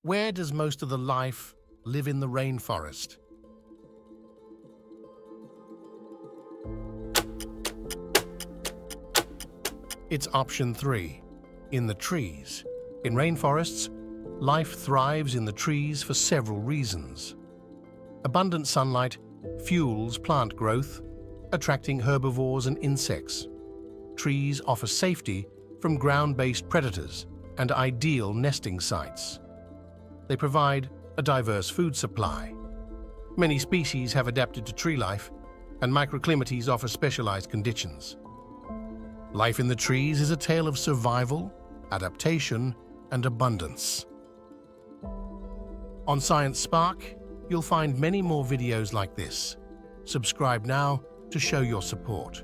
Where does most of the life live in the rainforest? It's option 3, in the trees. In rainforests, life thrives in the trees for several reasons. Abundant sunlight fuels plant growth, attracting herbivores and insects. Trees offer safety from ground-based predators and ideal nesting sites. They provide a diverse food supply. Many species have adapted to tree life, and microclimates offer specialized conditions. Life in the trees is a tale of survival, adaptation, and abundance. On Science Spark, you'll find many more videos like this. Subscribe now to show your support.